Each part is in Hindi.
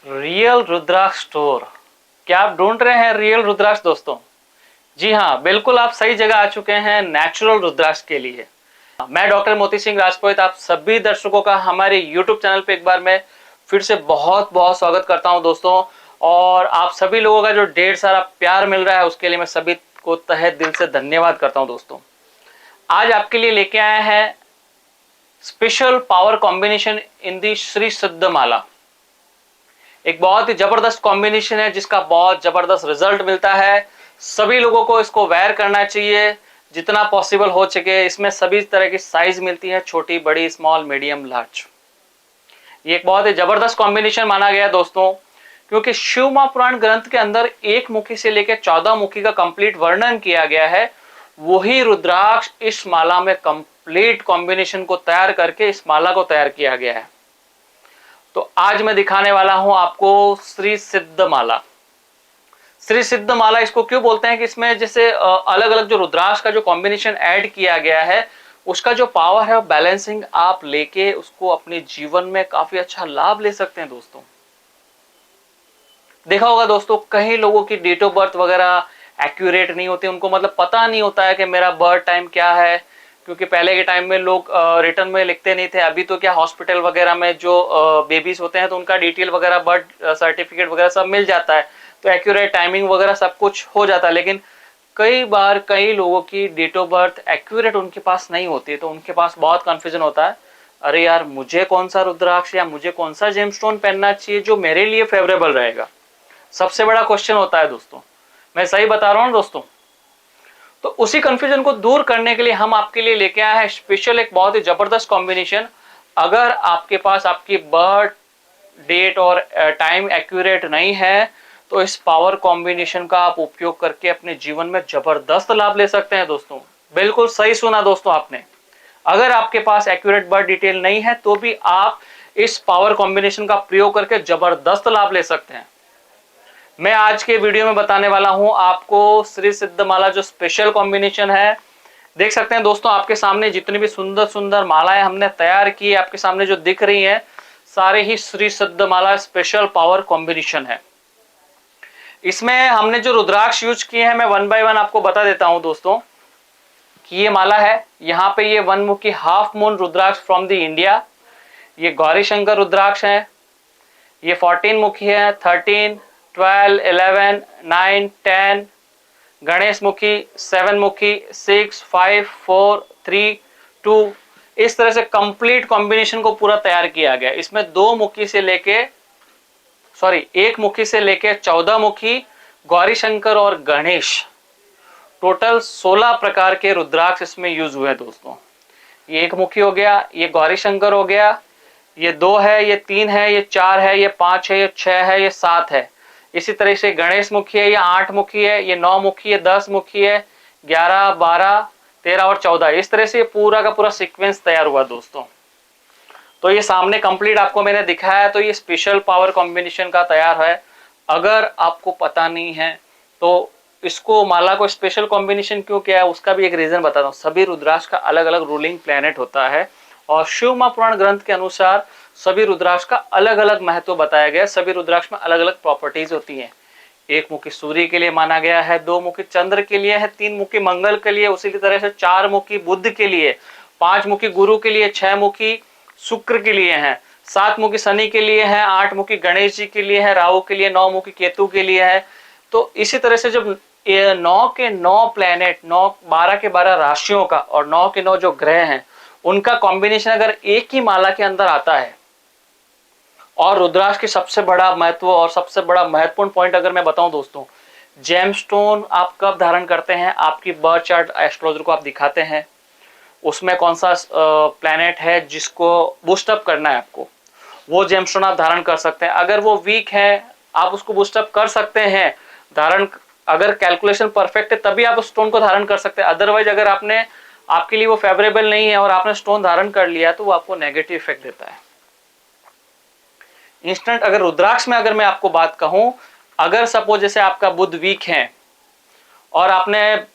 रियल रुद्राक्ष स्टोर। क्या आप ढूंढ रहे हैं रियल रुद्राक्ष दोस्तों? जी हाँ, बिल्कुल आप सही जगह आ चुके हैं नेचुरल रुद्राक्ष के लिए। मैं डॉक्टर मोती सिंह राजपूत आप सभी दर्शकों का हमारे यूट्यूब चैनल पे एक बार मैं फिर से बहुत बहुत स्वागत करता हूं दोस्तों। और आप सभी लोगों का जो ढेर सारा प्यार मिल रहा है उसके लिए मैं सभी को तहे दिल से धन्यवाद करता हूं दोस्तों। आज आपके लिए लेके आए हैं स्पेशल पावर कॉम्बिनेशन इन दी श्री सिद्ध माला। एक बहुत ही जबरदस्त कॉम्बिनेशन है जिसका बहुत जबरदस्त रिजल्ट मिलता है। सभी लोगों को इसको वेयर करना चाहिए जितना पॉसिबल हो सके। इसमें सभी तरह की साइज मिलती है, छोटी, बड़ी, स्मॉल, मीडियम, लार्ज। ये एक बहुत ही जबरदस्त कॉम्बिनेशन माना गया है दोस्तों, क्योंकि शिव महापुराण ग्रंथ के अंदर एक मुखी से लेकर 14 मुखी का कंप्लीट वर्णन किया गया है। वही रुद्राक्ष इस माला में कंप्लीट कॉम्बिनेशन को तैयार करके इस माला को तैयार किया गया है। तो आज मैं दिखाने वाला हूं आपको श्री सिद्ध माला। श्री सिद्ध माला इसको क्यों बोलते हैं कि इसमें जैसे अलग अलग जो रुद्राक्ष का जो कॉम्बिनेशन ऐड किया गया है उसका जो पावर है बैलेंसिंग आप लेके उसको अपने जीवन में काफी अच्छा लाभ ले सकते हैं दोस्तों। देखा होगा दोस्तों, कई लोगों की डेट ऑफ बर्थ वगैरह एक्यूरेट नहीं होती, उनको मतलब पता नहीं होता है कि मेरा बर्थ टाइम क्या है, क्योंकि पहले के टाइम में लोग रिटर्न में लिखते नहीं थे। अभी तो क्या हॉस्पिटल वगैरह में जो बेबीज होते हैं तो उनका डिटेल वगैरह, बर्थ सर्टिफिकेट वगैरह सब मिल जाता है, तो एक्यूरेट टाइमिंग वगैरह सब कुछ हो जाता है। लेकिन कई बार कई लोगों की डेट ऑफ बर्थ एक्यूरेट उनके पास नहीं होती, तो उनके पास बहुत कंफ्यूजन होता है, अरे यार मुझे कौन सा रुद्राक्ष या मुझे कौन सा जेमस्टोन पहनना चाहिए जो मेरे लिए फेवरेबल रहेगा। सबसे बड़ा क्वेश्चन होता है दोस्तों, मैं सही बता रहा हूँ दोस्तों। तो उसी कंफ्यूजन को दूर करने के लिए हम आपके लिए लेके आए हैं स्पेशल एक बहुत ही जबरदस्त कॉम्बिनेशन। अगर आपके पास आपकी बर्थ डेट और टाइम एक्यूरेट नहीं है तो इस पावर कॉम्बिनेशन का आप उपयोग करके अपने जीवन में जबरदस्त लाभ ले सकते हैं दोस्तों। बिल्कुल सही सुना दोस्तों आपने। अगर आपके पास एक्यूरेट बर्थ डिटेल नहीं है तो भी आप इस पावर कॉम्बिनेशन का प्रयोग करके जबरदस्त लाभ ले सकते हैं। मैं आज के वीडियो में बताने वाला हूं आपको श्री सिद्ध माला जो स्पेशल कॉम्बिनेशन है। देख सकते हैं दोस्तों, आपके सामने जितनी भी सुंदर सुंदर मालाएं हमने तैयार की है आपके सामने जो दिख रही हैं, सारे ही श्री सिद्ध माला स्पेशल पावर कॉम्बिनेशन है। इसमें हमने जो रुद्राक्ष यूज किए हैं मैं वन बाय वन आपको बता देता हूं दोस्तों कि ये माला है। यहाँ पे ये वन मुखी half moon rudraksha from the India, ये गौरी शंकर रुद्राक्ष है। ये 14 मुखी है, 13, 12, 11, 9, 10, गणेश मुखी, 7 मुखी, 6, 5, 4, 3, 2, इस तरह से कंप्लीट कॉम्बिनेशन को पूरा तैयार किया गया। इसमें एक मुखी से लेके 14 मुखी गौरी शंकर और गणेश, टोटल 16 प्रकार के रुद्राक्ष इसमें यूज हुए दोस्तों। ये एक मुखी हो गया, ये गौरी शंकर हो गया, ये 2 है, ये 3 है, ये 4 है, ये 5 है, ये 6 है, ये 7 है। इसी तरह से गणेश मुखी है, ये 8 मुखी है, ये 9 मुखी है, 10 मुखी है, 11, 12, 13 और 14। इस तरह से पूरा का पूरा सीक्वेंस तैयार हुआ दोस्तों। तो ये सामने कंप्लीट आपको मैंने दिखाया, तो ये स्पेशल पावर कॉम्बिनेशन का तैयार है। अगर आपको पता नहीं है तो इसको माला को स्पेशल कॉम्बिनेशन क्यों किया है उसका भी एक रीजन बताता हूँ। सभी रुद्राक्ष का अलग अलग रूलिंग प्लैनेट होता है और शिव महापुराण ग्रंथ के अनुसार सभी रुद्राक्ष का अलग अलग महत्व बताया गया है। सभी रुद्राक्ष में अलग अलग प्रॉपर्टीज होती हैं। एक मुखी सूर्य के लिए माना गया है, 2 मुखी चंद्र के लिए है, 3 मुखी मंगल के लिए, उसी तरह से 4 मुखी बुध के लिए, 5 मुखी गुरु के लिए, 6 मुखी शुक्र के लिए है, 7 मुखी शनि के लिए है, 8 मुखी गणेश जी के लिए है, राहु के लिए, 9 मुखी केतु के लिए है। तो इसी तरह से जब 9 के 9 प्लैनेट, 9 12 के 12 राशियों का और 9 के 9 जो ग्रह हैं उनका कॉम्बिनेशन अगर एक ही माला के अंदर आता है, और रुद्राक्ष की सबसे बड़ा महत्व और सबसे बड़ा महत्वपूर्ण पॉइंट अगर मैं बताऊं दोस्तों, जेमस्टोन आप कब धारण करते हैं, आपकी बर्थ चार्ट एस्ट्रोलॉजर को आप दिखाते हैं, उसमें कौन सा प्लैनेट है जिसको बूस्टअप करना है आपको, वो जेमस्टोन आप धारण कर सकते हैं। अगर वो वीक है आप उसको बूस्टअप कर सकते हैं धारण, अगर कैलकुलेशन परफेक्ट है तभी आप उस स्टोन को धारण कर सकते हैं। अदरवाइज अगर आपके लिए वो फेवरेबल नहीं है और आपने स्टोन धारण कर लिया तो वो आपको नेगेटिव इफेक्ट देता है इंस्टेंट। अगर रुद्राक्ष में अगर मैं आपको बात कहूं, अगर सपोज जैसे आपका बुध वीक है और आपने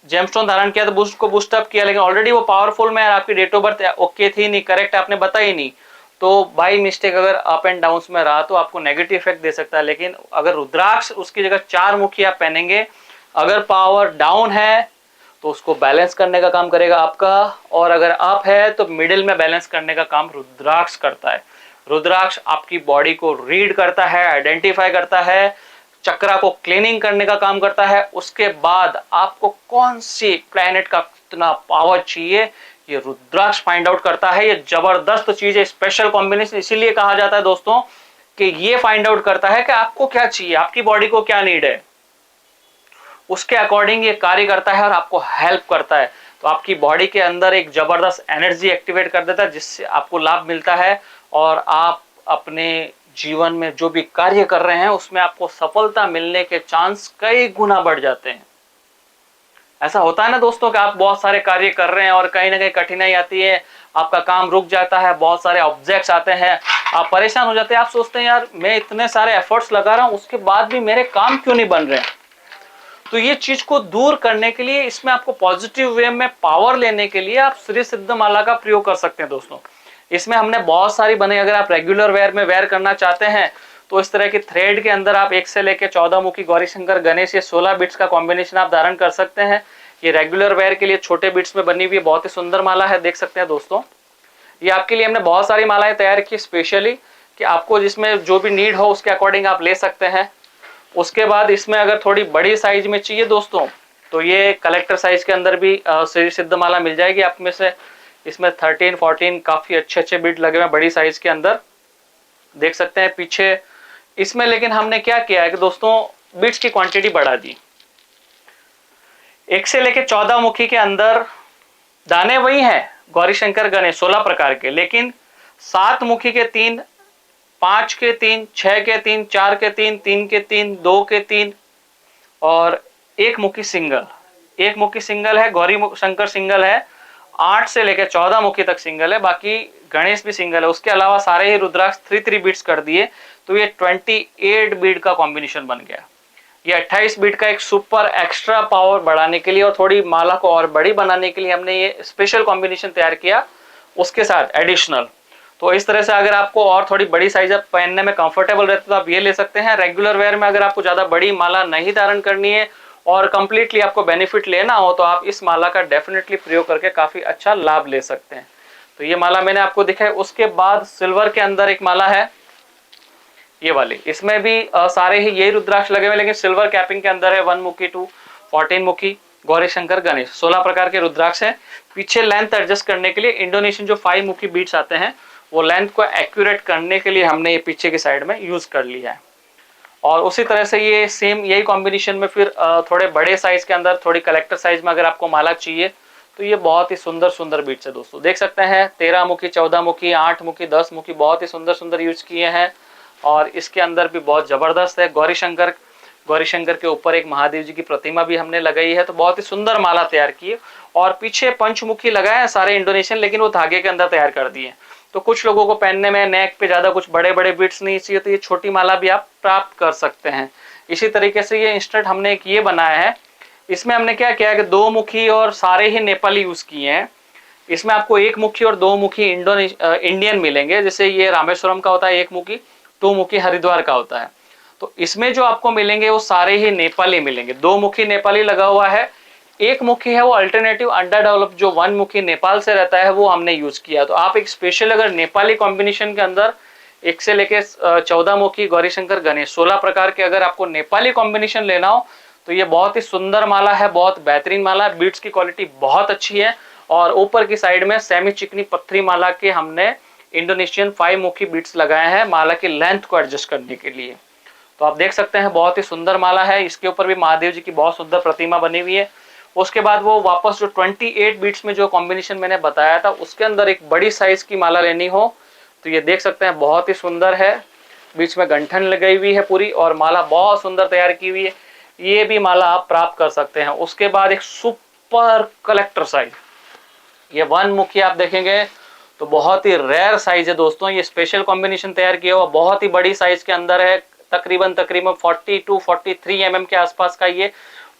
जेमस्टोन धारण किया तो बूस्ट को बूस्टअप किया, लेकिन ऑलरेडी वो पावरफुल में आपकी डेट ऑफ बर्थ ओके थी नहीं, करेक्ट आपने बताई नहीं, तो बाई मिस्टेक अगर अप एंड डाउन में रहा तो आपको नेगेटिव इफेक्ट दे सकता है। लेकिन अगर रुद्राक्ष उसकी जगह 4 मुखी आप पहनेंगे, अगर पावर डाउन है तो उसको बैलेंस करने का काम करेगा आपका, और अगर अप है तो मिडिल में बैलेंस करने का काम रुद्राक्ष करता है। रुद्राक्ष आपकी बॉडी को रीड करता है, आइडेंटिफाई करता है, चक्रा को क्लीनिंग करने का काम करता है। उसके बाद आपको कौन सी प्लैनेट का कितना पावर चाहिए ये रुद्राक्ष फाइंड आउट करता है। ये जबरदस्त चीज है, स्पेशल कॉम्बिनेशन इसीलिए कहा जाता है दोस्तों कि ये फाइंड आउट करता है कि आपको क्या चाहिए, आपकी बॉडी को क्या नीड है, उसके अकॉर्डिंग ये कार्य करता है और आपको हेल्प करता है। तो आपकी बॉडी के अंदर एक जबरदस्त एनर्जी एक्टिवेट कर देता है जिससे आपको लाभ मिलता है, और आप अपने जीवन में जो भी कार्य कर रहे हैं उसमें आपको सफलता मिलने के चांस कई गुना बढ़ जाते हैं। ऐसा होता है ना दोस्तों कि आप बहुत सारे कार्य कर रहे हैं और कहीं ना कहीं कठिनाई आती है, आपका काम रुक जाता है, बहुत सारे ऑब्जेक्ट्स आते हैं, आप परेशान हो जाते हैं, आप सोचते हैं यार मैं इतने सारे एफर्ट्स लगा रहा हूं उसके बाद भी मेरे काम क्यों नहीं बन रहे हैं। तो ये चीज को दूर करने के लिए, इसमें आपको पॉजिटिव वे में पावर लेने के लिए आप श्री सिद्ध माला का प्रयोग कर सकते हैं दोस्तों। इसमें हमने बहुत सारी बनाई, अगर आप रेगुलर वेयर में वेयर करना चाहते हैं तो इस तरह की थ्रेड के अंदर आप 1 से लेकर 14 मुखी गौरी शंकर गणेश, ये 16 बिट्स का कॉम्बिनेशन आप धारण कर सकते हैं। ये रेगुलर वेयर के लिए छोटे बिट्स में बनी हुई बहुत ही सुंदर माला है, देख सकते हैं दोस्तों। ये आपके लिए हमने बहुत सारी मालाएं तैयार की स्पेशली, कि आपको जिसमें जो भी नीड हो उसके अकॉर्डिंग आप ले सकते हैं। उसके बाद इसमें अगर थोड़ी बड़ी साइज में चाहिए दोस्तों तो ये कलेक्टर साइज के अंदर भी श्री सिद्ध माला मिल जाएगी आप में से। इसमें 13, 14 काफी अच्छे बिट लगे हुए हैं बड़ी साइज के अंदर, देख सकते हैं पीछे। इसमें लेकिन हमने क्या किया है कि दोस्तों बिट्स की क्वांटिटी बढ़ा दी। 1 से लेकर 14 मुखी के अंदर दाने वही हैं गौरी शंकर गणेश 16 प्रकार के, लेकिन 7 मुखी के 3, 5 के 3, 6 के 3, 4 के 3, 3 के 3, 2 के 3 और 1 मुखी सिंगल। 1 मुखी सिंगल है, गौरी शंकर सिंगल है, 8 से लेकर 14 मुखी तक सिंगल है, बाकी गणेश भी सिंगल है। उसके अलावा सारे ही रुद्राक्ष 3 बीट्स कर दिए तो ये 28 बीट का कॉम्बिनेशन बन गया। ये 28 बीट का एक सुपर एक्स्ट्रा पावर बढ़ाने के लिए और थोड़ी माला को और बड़ी बनाने के लिए हमने ये स्पेशल कॉम्बिनेशन तैयार किया उसके साथ एडिशनल। तो इस तरह से अगर आपको और थोड़ी बड़ी साइज पहनने में कंफर्टेबल रहता है तो आप ये ले सकते हैं। रेगुलर वेयर में अगर आपको ज्यादा बड़ी माला नहीं धारण करनी है और कंप्लीटली आपको बेनिफिट लेना हो तो आप इस माला का डेफिनेटली प्रयोग करके काफी अच्छा लाभ ले सकते हैं। तो ये माला मैंने आपको दिखाई। उसके बाद सिल्वर के अंदर एक माला है ये वाली, इसमें भी सारे ही यही रुद्राक्ष लगे हुए लेकिन सिल्वर कैपिंग के अंदर है। 1 मुखी टू 14 मुखी गौरी शंकर गणेश 16 प्रकार के रुद्राक्ष है। पीछे लेंथ एडजस्ट करने के लिए इंडोनेशियन जो 5 मुखी बीट्स आते हैं वो लेंथ को एक्यूरेट करने के लिए हमने ये पीछे की साइड में यूज कर लिया है। और उसी तरह से ये सेम यही कॉम्बिनेशन में फिर थोड़े बड़े साइज के अंदर थोड़ी कलेक्टर साइज में अगर आपको माला चाहिए तो ये बहुत ही सुंदर बीट्स है दोस्तों, देख सकते हैं। 13 मुखी, 14 मुखी, 8 मुखी, 10 मुखी बहुत ही सुंदर यूज किए हैं। और इसके अंदर भी बहुत जबरदस्त है। गौरी शंकर के ऊपर एक महादेव जी की प्रतिमा भी हमने लगाई है। तो बहुत ही सुंदर माला तैयार की है। और पीछे पंचमुखी लगाए हैं सारे इंडोनेशियन, लेकिन वो धागे के अंदर तैयार कर दिए। तो कुछ लोगों को पहनने में नेक पे ज्यादा कुछ बड़े बिट्स नहीं चाहिए तो ये छोटी माला भी आप प्राप्त कर सकते हैं। इसी तरीके से ये इंस्टेंट हमने एक ये बनाया है। इसमें हमने क्या किया कि 2 मुखी और सारे ही नेपाली यूज किए हैं। इसमें आपको 1 मुखी और 2 मुखी इंडियन मिलेंगे, जैसे ये रामेश्वरम का होता है 1 मुखी, 2 मुखी हरिद्वार का होता है। तो इसमें जो आपको मिलेंगे वो सारे ही नेपाली मिलेंगे। 2 मुखी नेपाली लगा हुआ है, 1 मुखी है वो अल्टरनेटिव अंडर डेवलप जो 1 मुखी नेपाल से रहता है वो हमने यूज किया। तो आप एक स्पेशल अगर नेपाली कॉम्बिनेशन के अंदर 1 से लेके 14 मुखी गौरी शंकर गणेश 16 प्रकार के अगर आपको नेपाली कॉम्बिनेशन लेना हो तो ये बहुत ही सुंदर माला है, बहुत बेहतरीन माला है। बीट्स की क्वालिटी बहुत अच्छी है। और ऊपर की साइड में सेमी चिकनी पत्थरी माला के हमने इंडोनेशियन 5 मुखी बीट्स लगाए हैं माला की लेंथ को एडजस्ट करने के लिए। तो आप देख सकते हैं बहुत ही सुंदर माला है। इसके ऊपर भी महादेव जी की बहुत सुंदर प्रतिमा बनी हुई है। उसके बाद वो वापस जो 28 बीट्स में जो कॉम्बिनेशन मैंने बताया था उसके अंदर एक बड़ी साइज की माला लेनी हो तो ये देख सकते हैं बहुत ही सुंदर है। बीच में गंठन लगाई हुई है पूरी और माला बहुत सुंदर तैयार की हुई है। ये भी माला आप प्राप्त कर सकते हैं। उसके बाद एक सुपर कलेक्टर साइज, ये 1 मुखी आप देखेंगे तो बहुत ही रेयर साइज है दोस्तों। ये स्पेशल कॉम्बिनेशन तैयार किया हुआ बहुत ही बड़ी साइज के अंदर है, तकरीबन 40 to 43 mm के आसपास का ये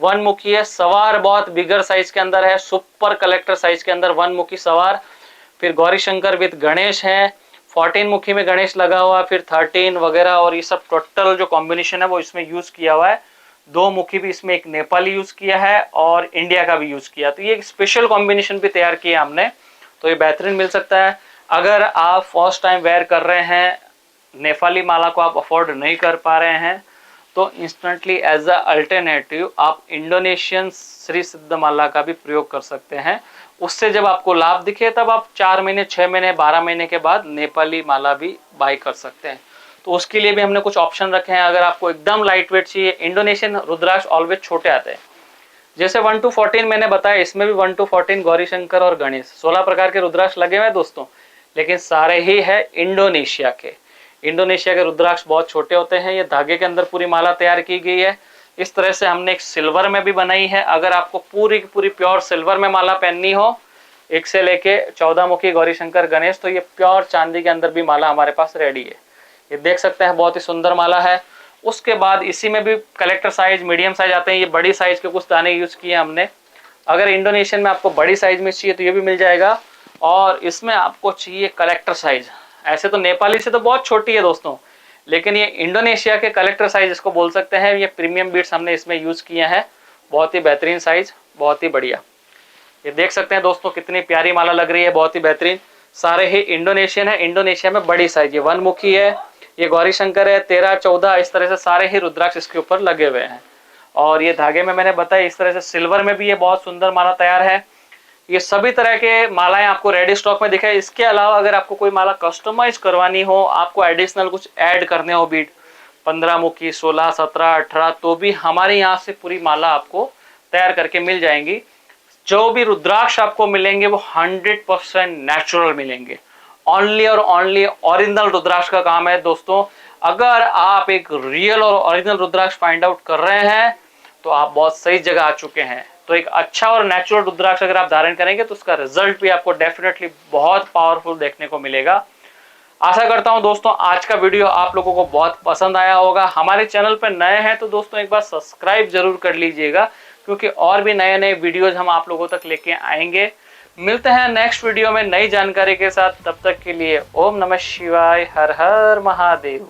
1 मुखी है। सवार बहुत बिगर साइज के अंदर है, सुपर कलेक्टर साइज के अंदर 1 मुखी सवार। फिर गौरी शंकर विद गणेश है, 14 मुखी में गणेश लगा हुआ, फिर 13 वगैरह, और ये सब टोटल जो कॉम्बिनेशन है वो इसमें यूज किया हुआ है। 2 मुखी भी इसमें एक नेपाली यूज किया है और इंडिया का भी यूज किया, तो ये एक स्पेशल कॉम्बिनेशन भी तैयार किया हमने, तो ये बेहतरीन मिल सकता है। अगर आप फर्स्ट टाइम वेयर कर रहे हैं, नेपाली माला को आप अफोर्ड नहीं कर पा रहे हैं, तो इंस्टेंटली एज अ अल्टरनेटिव आप इंडोनेशियन श्री सिद्ध माला का भी प्रयोग कर सकते हैं। उससे जब आपको लाभ दिखे तब आप 4 महीने, 6 महीने, 12 महीने के बाद नेपाली माला भी बाय कर सकते हैं। तो उसके लिए भी हमने कुछ ऑप्शन रखे हैं। अगर आपको एकदम लाइट वेट चाहिए, इंडोनेशियन रुद्राक्ष ऑलवेज छोटे आते हैं, जैसे 1 to 14 मैंने बताया, इसमें भी 1 to 14 गौरी शंकर और गणेश 16 प्रकार के रुद्राक्ष लगे हुए हैं दोस्तों, लेकिन सारे ही है इंडोनेशिया के। इंडोनेशिया के रुद्राक्ष बहुत छोटे होते हैं। ये धागे के अंदर पूरी माला तैयार की गई है। इस तरह से हमने एक सिल्वर में भी बनाई है। अगर आपको पूरी की पूरी प्योर सिल्वर में माला पहननी हो, 1 से लेके 14 मुखी गौरी शंकर गणेश, तो ये प्योर चांदी के अंदर भी माला हमारे पास रेडी है। ये देख सकते हैं, बहुत ही सुंदर माला है। उसके बाद इसी में भी कलेक्टर साइज, मीडियम साइज आते हैं। ये बड़ी साइज के कुछ दाने यूज किए हमने। अगर इंडोनेशियन में आपको बड़ी साइज में चाहिए तो ये भी मिल जाएगा, और इसमें आपको चाहिए कलेक्टर साइज। ऐसे तो नेपाली से तो बहुत छोटी है दोस्तों, लेकिन ये इंडोनेशिया के कलेक्टर साइज इसको बोल सकते हैं। ये प्रीमियम बीट्स हमने इसमें यूज किए हैं, बहुत ही बेहतरीन साइज, बहुत ही बढ़िया। ये देख सकते हैं दोस्तों, कितनी प्यारी माला लग रही है, बहुत ही बेहतरीन। सारे ही इंडोनेशियन है। इंडोनेशिया में बड़ी साइज, ये 1 मुखी है, ये गौरी शंकर है, 13, 14, इस तरह से सारे ही रुद्राक्ष इसके ऊपर लगे हुए हैं। और ये धागे में मैंने बताया, इस तरह से सिल्वर में भी ये बहुत सुंदर माला तैयार है। ये सभी तरह के मालाएं आपको रेडी स्टॉक में दिखाई। इसके अलावा अगर आपको कोई माला कस्टमाइज करवानी हो, आपको एडिशनल कुछ ऐड करने हो बीट, 15 मुखी, 16, 17, 18, तो भी हमारे यहाँ से पूरी माला आपको तैयार करके मिल जाएंगी। जो भी रुद्राक्ष आपको मिलेंगे वो 100% नेचुरल मिलेंगे। ओनली और ओनली ओरिजिनल रुद्राक्ष का काम है दोस्तों। अगर आप एक रियल और ओरिजिनल रुद्राक्ष फाइंड आउट कर रहे हैं तो आप बहुत सही जगह आ चुके हैं। तो एक अच्छा और नेचुरल रुद्राक्ष अगर आप धारण करेंगे तो उसका रिजल्ट भी आपको डेफिनेटली बहुत पावरफुल देखने को मिलेगा। आशा करता हूं दोस्तों आज का वीडियो आप लोगों को बहुत पसंद आया होगा। हमारे चैनल पर नए हैं तो दोस्तों एक बार सब्सक्राइब जरूर कर लीजिएगा, क्योंकि और भी नए नए वीडियोज हम आप लोगों तक लेके आएंगे। मिलते हैं नेक्स्ट वीडियो में नई जानकारी के साथ। तब तक के लिए ओम नमः शिवाय, हर हर महादेव।